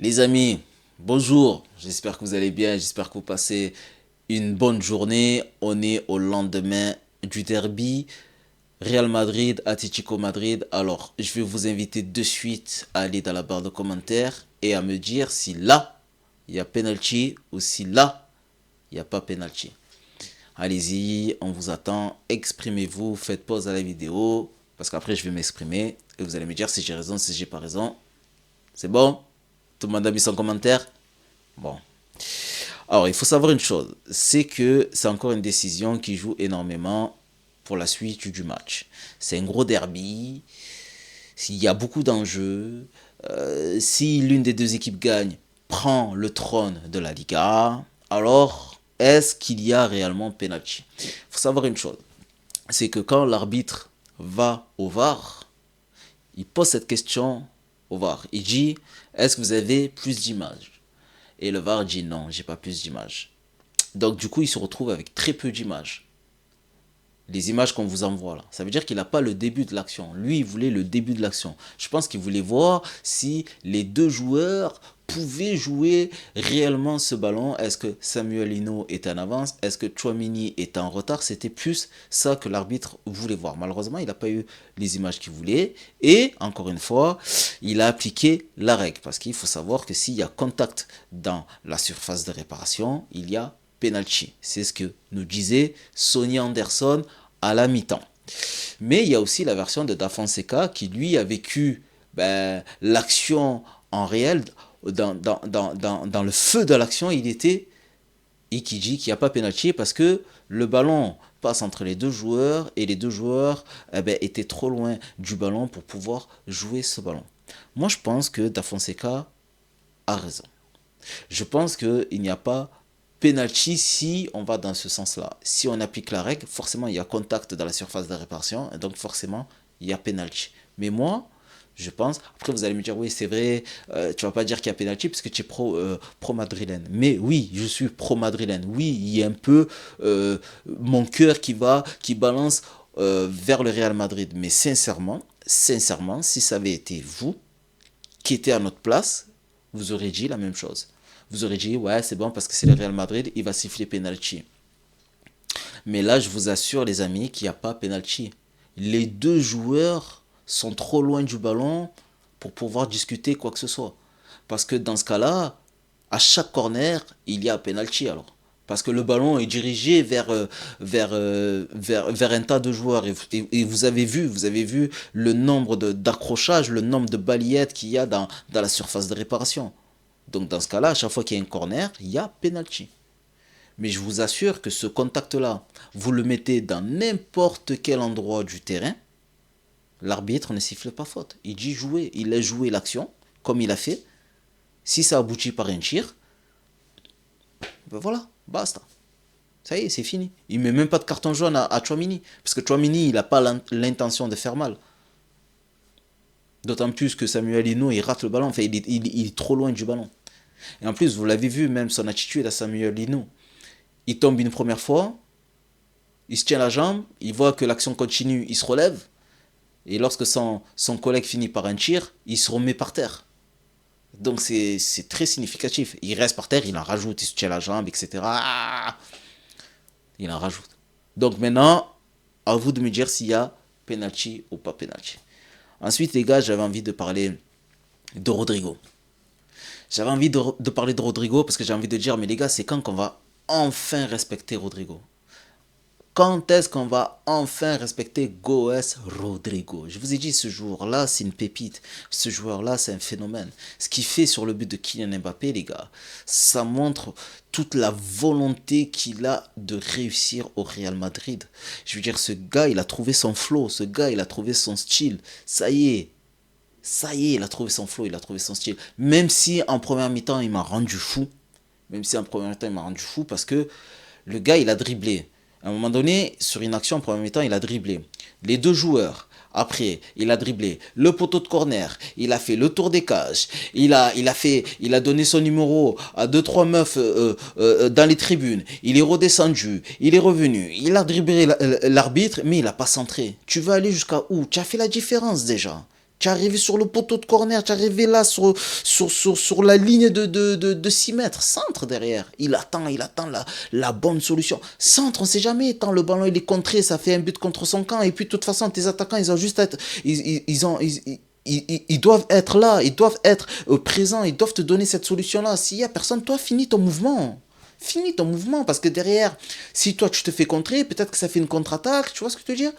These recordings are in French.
Les amis, bonjour, j'espère que vous allez bien, j'espère que vous passez une bonne journée. On est au lendemain du derby Real Madrid, Atlético Madrid. Alors, je vais vous inviter de suite à aller dans la barre de commentaires et à me dire si là, il y a penalty ou si là, il n'y a pas penalty. Allez-y, on vous attend, exprimez-vous, faites pause à la vidéo, parce qu'après je vais m'exprimer et vous allez me dire si j'ai raison, si j'ai pas raison. C'est bon? Tout le monde a mis son commentaire? Bon. Alors, il faut savoir une chose, c'est que c'est encore une décision qui joue énormément pour la suite du match. C'est un gros derby, il y a beaucoup d'enjeux. Si l'une des deux équipes gagne, prend le trône de la Liga, alors est-ce qu'il y a réellement penalty? Il faut savoir une chose, c'est que quand l'arbitre va au VAR, il pose cette question au VAR. Il dit, est-ce que vous avez plus d'images? Et le VAR dit non, j'ai pas plus d'images. Donc du coup, il se retrouve avec très peu d'images. Les images qu'on vous envoie là. Ça veut dire qu'il n'a pas le début de l'action. Lui, il voulait le début de l'action. Je pense qu'il voulait voir si les deux joueurs pouvaient jouer réellement ce ballon. Est-ce que Samuel Eno est en avance? Est-ce que Chouamini est en retard? C'était plus ça que l'arbitre voulait voir. Malheureusement, il n'a pas eu les images qu'il voulait. Et, encore une fois, il a appliqué la règle. Parce qu'il faut savoir que s'il y a contact dans la surface de réparation, il y a penalty. C'est ce que nous disait Sonny Anderson à la mi-temps. Mais il y a aussi la version de Da Fonseca qui lui a vécu l'action en réel, dans le feu de l'action il était, et qui dit qu'il n'y a pas pénalty parce que le ballon passe entre les deux joueurs et les deux joueurs étaient trop loin du ballon pour pouvoir jouer ce ballon. Moi je pense que Da Fonseca a raison. Je pense qu'il n'y a pas penalty si on va dans ce sens-là. Si on applique la règle, forcément il y a contact dans la surface de réparation, et donc forcément il y a penalty. Mais moi, je pense, après vous allez me dire oui c'est vrai, tu vas pas dire qu'il y a penalty parce que tu es pro madrilène. Mais oui, je suis pro madrilène. Oui, il y a un peu mon cœur qui balance vers le Real Madrid. Mais sincèrement, si ça avait été vous qui étiez à notre place, vous aurez dit la même chose. Vous aurez dit, ouais, c'est bon parce que c'est le Real Madrid, il va siffler penalty. Mais là, je vous assure, les amis, qu'il n'y a pas penalty. Les deux joueurs sont trop loin du ballon pour pouvoir discuter quoi que ce soit. Parce que dans ce cas-là, à chaque corner, il y a penalty alors. Parce que le ballon est dirigé vers un tas de joueurs. Et vous avez vu le nombre d'accrochages, le nombre de balayettes qu'il y a dans la surface de réparation. Donc dans ce cas-là, à chaque fois qu'il y a un corner, il y a penalty. Mais je vous assure que ce contact-là, vous le mettez dans n'importe quel endroit du terrain, l'arbitre ne siffle pas faute. Il dit jouer, il a joué l'action, comme il a fait. Si ça aboutit par un tir, ben voilà, basta. Ça y est, c'est fini. Il ne met même pas de carton jaune à Chouamini. Parce que Chouamini, il n'a pas l'intention de faire mal. D'autant plus que Samuel Eno, il rate le ballon. Enfin, il est trop loin du ballon. Et en plus, vous l'avez vu, même son attitude à Samuel Eno. Il tombe une première fois, il se tient la jambe, il voit que l'action continue, il se relève. Et lorsque son collègue finit par un tir, il se remet par terre. Donc c'est très significatif. Il reste par terre, il en rajoute, il se tient la jambe, etc. Il en rajoute. Donc maintenant, à vous de me dire s'il y a penalty ou pas penalty. Ensuite, les gars, j'avais envie de parler de Rodrigo. J'avais envie de parler de Rodrigo parce que j'ai envie de dire, mais les gars, c'est quand qu'on va enfin respecter Rodrigo? Quand est-ce qu'on va enfin respecter Goes Rodrigo? Je vous ai dit, ce joueur-là, c'est une pépite. Ce joueur-là, c'est un phénomène. Ce qu'il fait sur le but de Kylian Mbappé, les gars, ça montre toute la volonté qu'il a de réussir au Real Madrid. Je veux dire, ce gars, il a trouvé son flow. Ce gars, il a trouvé son style. Ça y est, il a trouvé son flow, il a trouvé son style. Même si en première mi-temps, il m'a rendu fou. Même si en première mi-temps, il m'a rendu fou parce que le gars, il a dribblé. À un moment donné, sur une action en premier temps, il a dribblé. Les deux joueurs, après, il a dribblé le poteau de corner, il a fait le tour des cages, il a donné son numéro à deux trois meufs dans les tribunes, il est redescendu, il est revenu, il a dribblé l'arbitre, mais il n'a pas centré. Tu veux aller jusqu'à où? Tu as fait la différence déjà. Tu es arrivé sur le poteau de corner, tu es arrivé là sur la ligne de 6 mètres. Centre derrière. Il attend la bonne solution. Centre, on ne sait jamais. Tant le ballon il est contré, ça fait un but contre son camp. Et puis de toute façon, tes attaquants, ils ont juste à être. Ils doivent être là, ils doivent être présents, ils doivent te donner cette solution-là. S'il n'y a personne, toi, finis ton mouvement. Finis ton mouvement parce que derrière, si toi tu te fais contrer, peut-être que ça fait une contre-attaque, tu vois ce que je veux dire?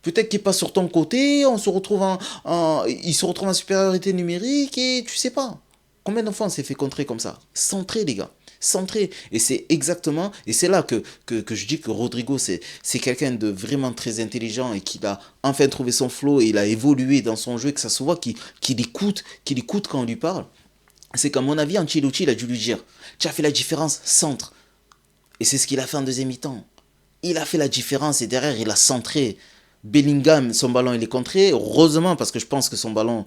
Peut-être qu'il passe sur ton côté, il se retrouve en supériorité numérique et tu sais pas. Combien d'enfants on s'est fait contrer comme ça? Centré, les gars. Centré. Et c'est exactement, et c'est là que je dis que Rodrigo, c'est quelqu'un de vraiment très intelligent et qu'il a enfin trouvé son flow et il a évolué dans son jeu, que ça se voit qu'il écoute quand on lui parle. C'est qu'à mon avis, Ancelotti, il a dû lui dire, tu as fait la différence, centre. Et c'est ce qu'il a fait en deuxième mi-temps. Il a fait la différence et derrière, il a centré. Bellingham, son ballon, il est contré. Heureusement, parce que je pense que son ballon,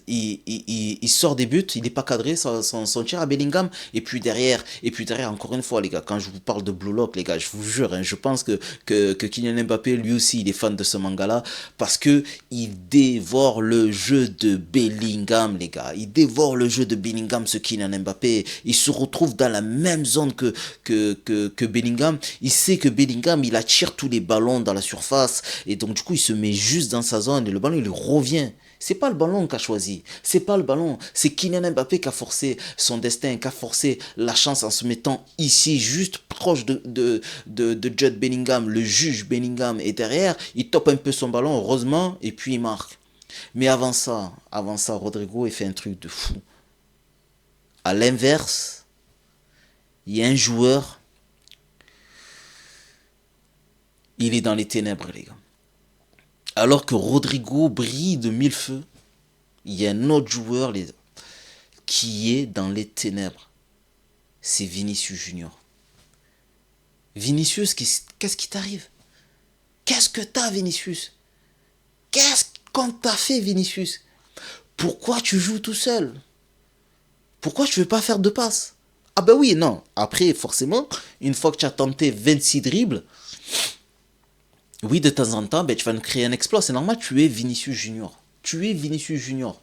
il sort des buts. Il n'est pas cadré, son tir à Bellingham. Et puis derrière, encore une fois, les gars, quand je vous parle de Blue Lock, les gars, je vous jure, hein, je pense que Kylian Mbappé, lui aussi, il est fan de ce manga-là. Parce que il dévore le jeu de Bellingham, les gars. Il dévore le jeu de Bellingham, ce Kylian Mbappé. Il se retrouve dans la même zone que Bellingham. Il sait que Bellingham, il attire tous les ballons dans la surface. Et donc, du coup, il se met juste dans sa zone et le ballon, il lui revient. C'est pas le ballon qu'a choisi. C'est pas le ballon. C'est Kylian Mbappé qui a forcé son destin, qui a forcé la chance en se mettant ici, juste proche de Jude Bellingham, le juge Bellingham. Et derrière, il tope un peu son ballon, heureusement, et puis il marque. Mais avant ça, Rodrigo, il fait un truc de fou. À l'inverse, il y a un joueur, il est dans les ténèbres, les gars. Alors que Rodrigo brille de mille feux, il y a un autre joueur qui est dans les ténèbres. C'est Vinicius Junior. Vinicius, qu'est-ce qui t'arrive? Qu'est-ce que t'as, Vinicius? Qu'est-ce qu'on t'a fait, Vinicius? Pourquoi tu joues tout seul? Pourquoi tu veux pas faire de passes? Ah ben oui, non. Après, forcément, une fois que tu as tenté 26 dribbles, oui, de temps en temps, ben, tu vas nous créer un exploit. C'est normal, tu es Vinicius Junior. Tu es Vinicius Junior.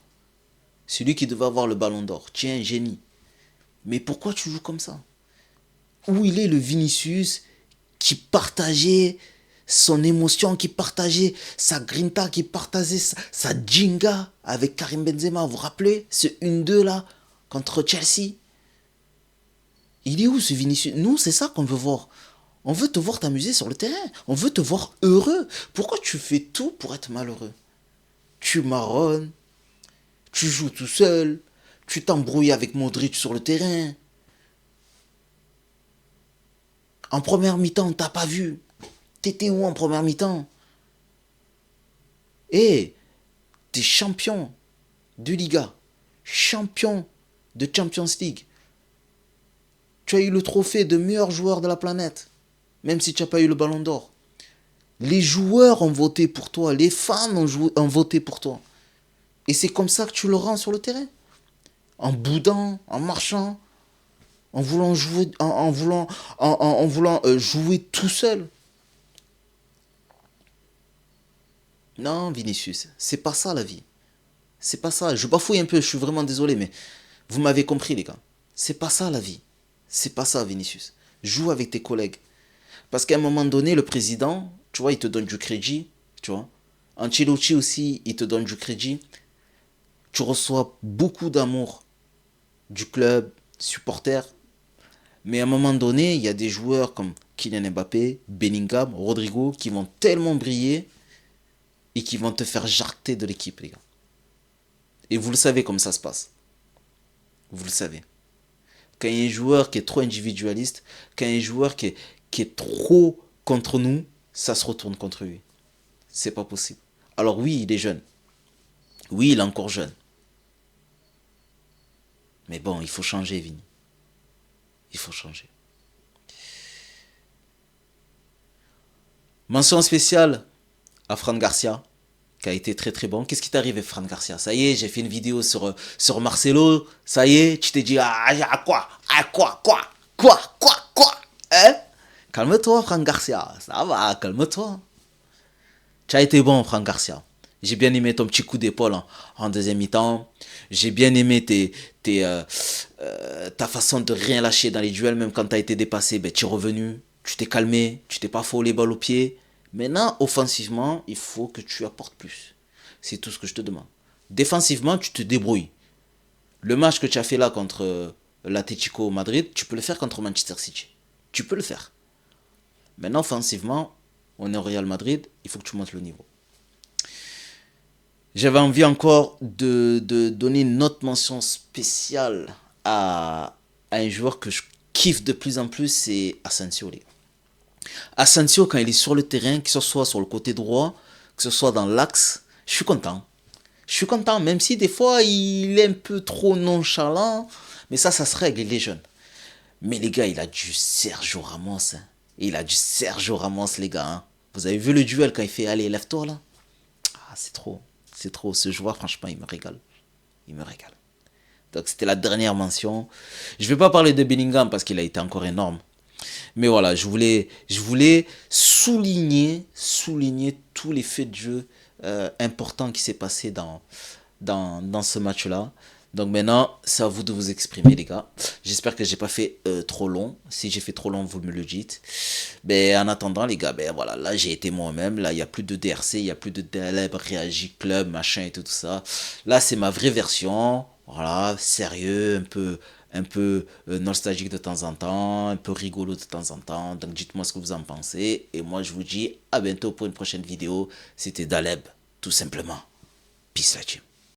Celui qui devait avoir le ballon d'or. Tu es un génie. Mais pourquoi tu joues comme ça? Où il est le Vinicius qui partageait son émotion, qui partageait sa grinta, qui partageait sa jinga avec Karim Benzema? Vous vous rappelez ce 1-2 là contre Chelsea? Il est où ce Vinicius? Nous, c'est ça qu'on veut voir. On veut te voir t'amuser sur le terrain. On veut te voir heureux. Pourquoi tu fais tout pour être malheureux? Tu marronnes, tu joues tout seul, tu t'embrouilles avec Modric sur le terrain. En première mi-temps, on t'a pas vu. T'étais où en première mi-temps? Eh, t'es champion de Liga, champion de Champions League. Tu as eu le trophée de meilleur joueur de la planète, même si tu n'as pas eu le ballon d'or. Les joueurs ont voté pour toi, les fans ont voté pour toi. Et c'est comme ça que tu le rends sur le terrain. En boudant, en marchant, en voulant jouer, en voulant jouer tout seul. Non, Vinicius, c'est pas ça la vie. C'est pas ça. Je bafouille un peu, je suis vraiment désolé, mais vous m'avez compris, les gars. C'est pas ça la vie. C'est pas ça, Vinicius. Joue avec tes collègues. Parce qu'à un moment donné, le président, tu vois, il te donne du crédit, tu vois. Ancelotti aussi, il te donne du crédit. Tu reçois beaucoup d'amour du club, supporters. Mais à un moment donné, il y a des joueurs comme Kylian Mbappé, Bellingham, Rodrigo qui vont tellement briller et qui vont te faire jarter de l'équipe, les gars. Et vous le savez comme ça se passe. Vous le savez. Quand il y a un joueur qui est trop individualiste, quand il y a un joueur qui est trop contre nous, ça se retourne contre lui. C'est pas possible. Alors oui, il est jeune. Oui, il est encore jeune. Mais bon, il faut changer, Vini. Il faut changer. Mention spéciale à Fran Garcia, qui a été très très bon. Qu'est-ce qui t'arrive, Fran Garcia? Ça y est, j'ai fait une vidéo sur Marcelo. Ça y est, tu t'es dit, quoi? Quoi? Hein? Calme-toi, Fran Garcia. Ça va, calme-toi. Tu as été bon, Fran Garcia. J'ai bien aimé ton petit coup d'épaule en deuxième mi-temps. J'ai bien aimé ta façon de rien lâcher dans les duels, même quand tu as été dépassé, ben, tu es revenu, tu t'es calmé, tu t'es pas fait les balles au pied. Maintenant, offensivement, il faut que tu apportes plus. C'est tout ce que je te demande. Défensivement, tu te débrouilles. Le match que tu as fait là contre l'Atlético Madrid, tu peux le faire contre Manchester City. Tu peux le faire. Maintenant, offensivement, on est au Real Madrid, il faut que tu montes le niveau. J'avais envie encore de donner une autre mention spéciale à un joueur que je kiffe de plus en plus, c'est Asensio. Asensio, quand il est sur le terrain, que ce soit sur le côté droit, que ce soit dans l'axe, je suis content. Je suis content, même si des fois il est un peu trop nonchalant, mais ça se règle, il est jeune. Mais les gars, il a du Sergio Ramos. Hein. Il a du Sergio Ramos, les gars. Hein. Vous avez vu le duel quand il fait allez, lève-toi là. Ah, c'est trop. C'est trop. Ce joueur, franchement, il me régale. Il me régale. Donc c'était la dernière mention. Je ne vais pas parler de Bellingham parce qu'il a été encore énorme. Mais voilà, je voulais souligner tous les faits de jeu importants qui s'est passé dans ce match-là. Donc maintenant, c'est à vous de vous exprimer, les gars. J'espère que j'ai pas fait trop long. Si j'ai fait trop long, vous me le dites. Mais en attendant, les gars, ben voilà, là j'ai été moi-même. Là, il n'y a plus de DRC, il n'y a plus de DLB, Réagi Club, machin et tout ça. Là, c'est ma vraie version. Voilà, sérieux, un peu nostalgique de temps en temps, un peu rigolo de temps en temps. Donc dites-moi ce que vous en pensez. Et moi, je vous dis à bientôt pour une prochaine vidéo. C'était Daleb, tout simplement. Peace la team.